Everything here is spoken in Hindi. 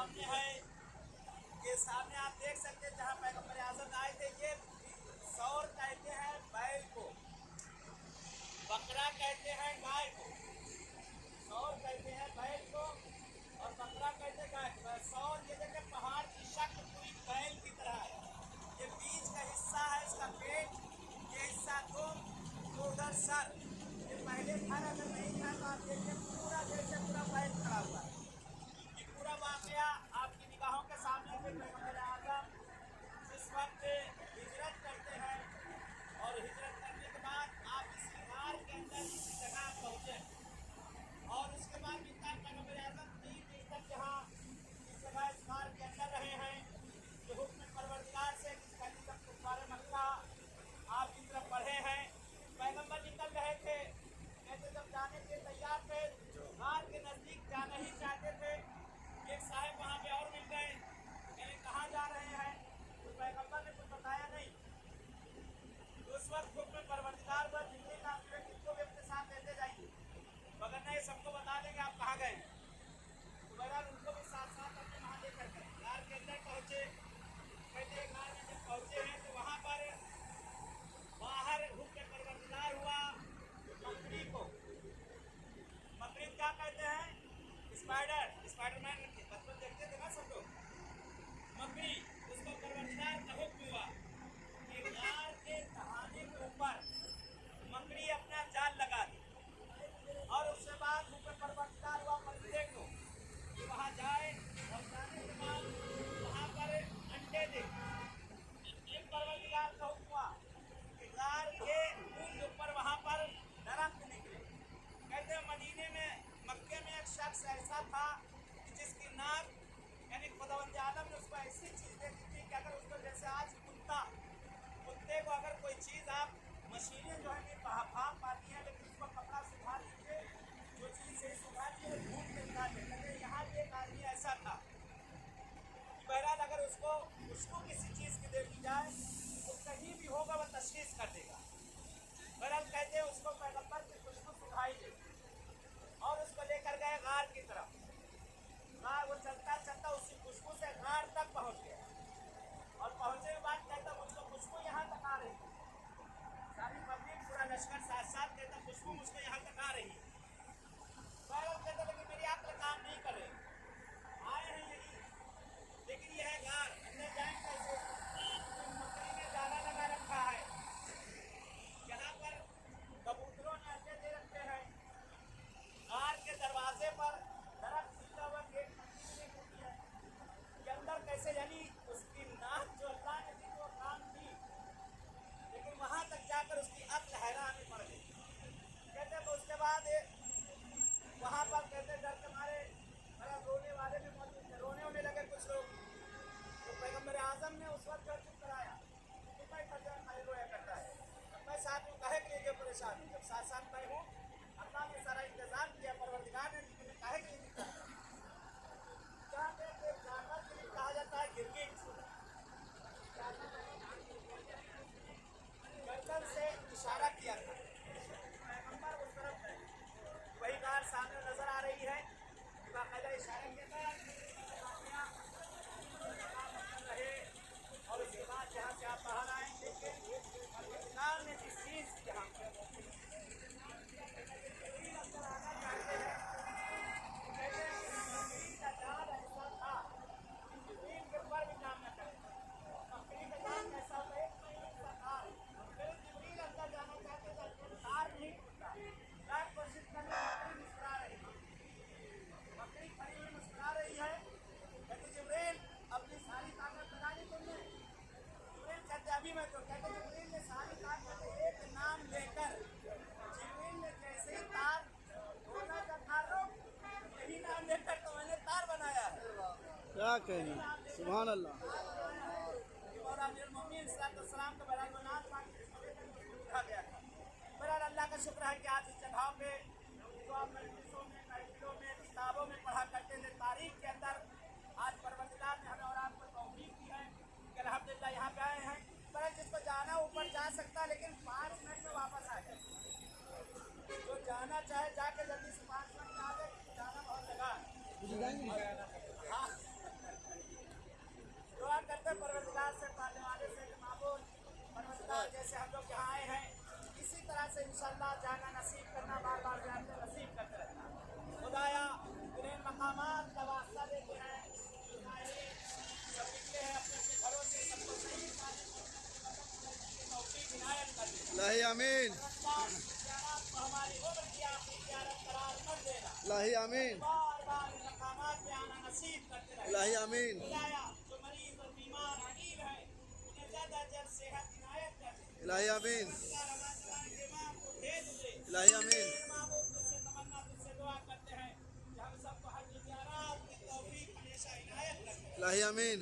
सामने है, ये सामने आप देख सकते हैं जहाँ पैगंबर आज़म आए थे। ये सौर कहते हैं बैल को, बकरा कहते हैं गाय को। सौर कहते हैं बैल को और बकरा कहते हैं गाय को। सौर ये देखिए पहाड़ की शक्ल पूरी बैल की तरह है। ये बीच का हिस्सा है इसका पेट, ये हिस्सा तो उधर सर। ये पहले घर अगर नहीं था तो आप देखिए पूरा जैसे पूरा बैल खड़ा हुआ है। ये पूरा वाकया आपकी निगाहों के सामने है। पैगंबर आज़म जिस वक्त हिजरत करते हैं और हिजरत करने के बाद आप इस गार के अंदर किसी जगह पहुँचे और उसके बाद जितना पैगंबर आज़म 3 दिन तक यहाँ इस जगह इस गार के अंदर रहे हैं। जो हुक्म परवरदिगार से जिसका तक कुफार मक्का आप की तरफ पढ़े हैं। पैगंबर निकल रहे थे, कहते जब जाने के तैयार थे, गार के नज़दीक जाना ही चाहते थे। एक साहब वहाँ पे और मिल गए, कहने कहाँ जा रहे हैं, तो पैगंबर ने कुछ बताया नहीं। तो उस वक्त हुक्म परवरदिगार पर जितने काम हुए किसको भी अपने साथ लेते जाइए, मगर नहीं सबको बता देंगे आप कहाँ गए। तो बहरहाल उनको भी साथ साथ अपने वहाँ लेकर गए। गार के अंदर पहुँचे, कहते गार में जब पहुँचे हैं तो वहाँ पर बाहर हुक्म परवरदिगार हुआ मकड़ी को। मकड़ी क्या कहते हैं? स्पाइडर, स्पाइडरमैन बचपन देखते थे ना सब लोग। मकड़ी, उसको परवरदिगार का हुक्म हुआ कि गार के दहाने के ऊपर मकड़ी अपना जाल लगा दी और उसके बाद हुक्म परवरदिगार हुआ मकड़ी देख लो कि वहाँ जाए और जाने के बाद वहाँ पर अंडे दे। एक परवरदिगार का हुक्म हुआ कि गार के ऊंच ऊपर वहाँ पर दरख्त निकले। कहते हैं मदीने में मक्के में एक शख्स ऐसा था कि जिसकी नाक यानी खुदावंद आलम ने उसको ऐसी चीज़ दे दी थी कि अगर उसको जैसे आज कुत्ते को अगर कोई चीज़ आप मशीनें जो है नहीं भाप पाती हैं, लेकिन उसको कपड़ा सुखा दीजिए, जो चीज़ से सुखा दिए धूप के निकाल दे। कहते यहाँ भी एक आदमी ऐसा था। बहरहाल अगर उसको किसी चीज़ की दे दी जाए तो कहीं भी होगा वह तशखीस कर देगा। बहरहाल कहते हैं उसको पैगंबर की खुशबू सुखाई दे और उसको लेकर गए गार की तरफ। गार वो चलता चलता उसी खुशबू से गार तक पहुंच गया और पहुंचने के बाद कहता मुझको खुशबू यहाँ तक आ रही है। सारी पब्लिक पूरा लश्कर साथ साथ कहता खुशबू मुझको यहाँ तक आ रही है। कहता लेकिन मेरी आंखें काम नहीं कर रही, आए हैं यही लेकिन यह है गार, अंदर जाए कैसे? मकड़ी ने जाला लगा रखा है, यहाँ पर कबूतरों ने अंडे दे रखे हैं। गार के दरवाजे पर दरख्त सीधा हुआ गेट नहीं होती है कि अंदर कैसे, यानी उसकी नाक जो अल्लाह ने दी वो काम थी, लेकिन वहाँ तक जाकर उसकी अक्ल हैरान पड़ गई। कहते तो उसके बाद वहाँ पर कहते डर के मारे बड़ा रोने वाले भी मौजूद थे, रोने होने लगे कुछ लोग। तो पैगंबर आज़म ने उस वक्त चुप कराया, तो मैं खाली रोया करता है, मैं साथ में कहे के लिए परेशान हूँ, जब साथ साथ मैं हूँ। अल्लाह ने सारा इंतजाम किया, परवरदिगार ने कहे के लिए क्या कहते जानवर के लिए कहा जाता है गिरगिट। गर्दन से इशारा किया था, पैगंबर उस तरफ है, वही गार सामने नजर आ रही है, बाकायदा इशारा किया था रहे। और उसके बाद जहाँ से आप बाहर आए देखिए परवरदिगार ने जिस चीज़ यहाँ अंदर आना चाहते हैं, कहते हैं कि मकड़ी का जाल ऐसा था जिब्रील के ऊपर भी काम न करे। मकड़ी का जाल ऐसा होता है फिर जिब्रील अंदर जाना चाहते थे, तार नहीं टूटता। रात कोशिश करने मकड़ी मुस्कुरा रही है, मकड़ी खड़ी हुई मुस्कुरा रही है। कहते जिब्रील अपनी सारी ताकत लगा ली तुमने? जिब्रील कहते अभी मैं तो, कहते जिब्रील ने सारी ताकत एक नाम लेकर, जिब्रील ने जैसे ही तार होना का तार रोक, यही नाम लेकर तो मैंने तार बनाया है। क्या कहें, सुभान अल्लाह। और सलाम का बहरहाल उठा गया था। बहरहाल अल्लाह का शुक्र है कि आज इस जगह पे जो आप मजलिसों में, महफिलों में, किताबों में पढ़ा करते थे तारीख के अंदर, आज परवरदिगार ने हमें और आपको तौफीक दी है कि अल्हम्दुलिल्लाह यहाँ पे आए हैं। पर जिसको जाना ऊपर जा सकता, लेकिन 5 मिनट में वापस आ जाए। जो जाना चाहे जाके जल्दी से 5 मिनट में आ जाए, जाना बहुत जगह है। हाँ से परवरदिगार से पाने वाले से माबूद परवरदिगार जैसे हम लोग यहाँ आए हैं इसी तरह से इंशाअल्लाह जाना नसीब करना, बार बार जाते नसीब करते रहना। खुदाया जिन्हें मकामात का वास्ता देते हैं, सब निकले हैं अपने अपने घरों से, सबको सही तौफीक इनायत कर दे। लाही आमीन, हमारी उम्र की आखिरी ज़ियारत करार कर देना। लाही आमीन, बार बार इन मकामात में आना नसीब करते रहे। लाही आमीन, खुदाया जो मरीज और बीमार अकील है उन्हें ज़्यादा जल्द सेहत इनायत कर दे। लाही आमीन, दिमाग को भेज दे। लाही आमीन, मामूद तुझसे तमन्ना तुझसे दुआ करते हैं कि हम सबको हज ज़ियारत की तौफीक हमेशा इनायत कर दे। लाही आमीन।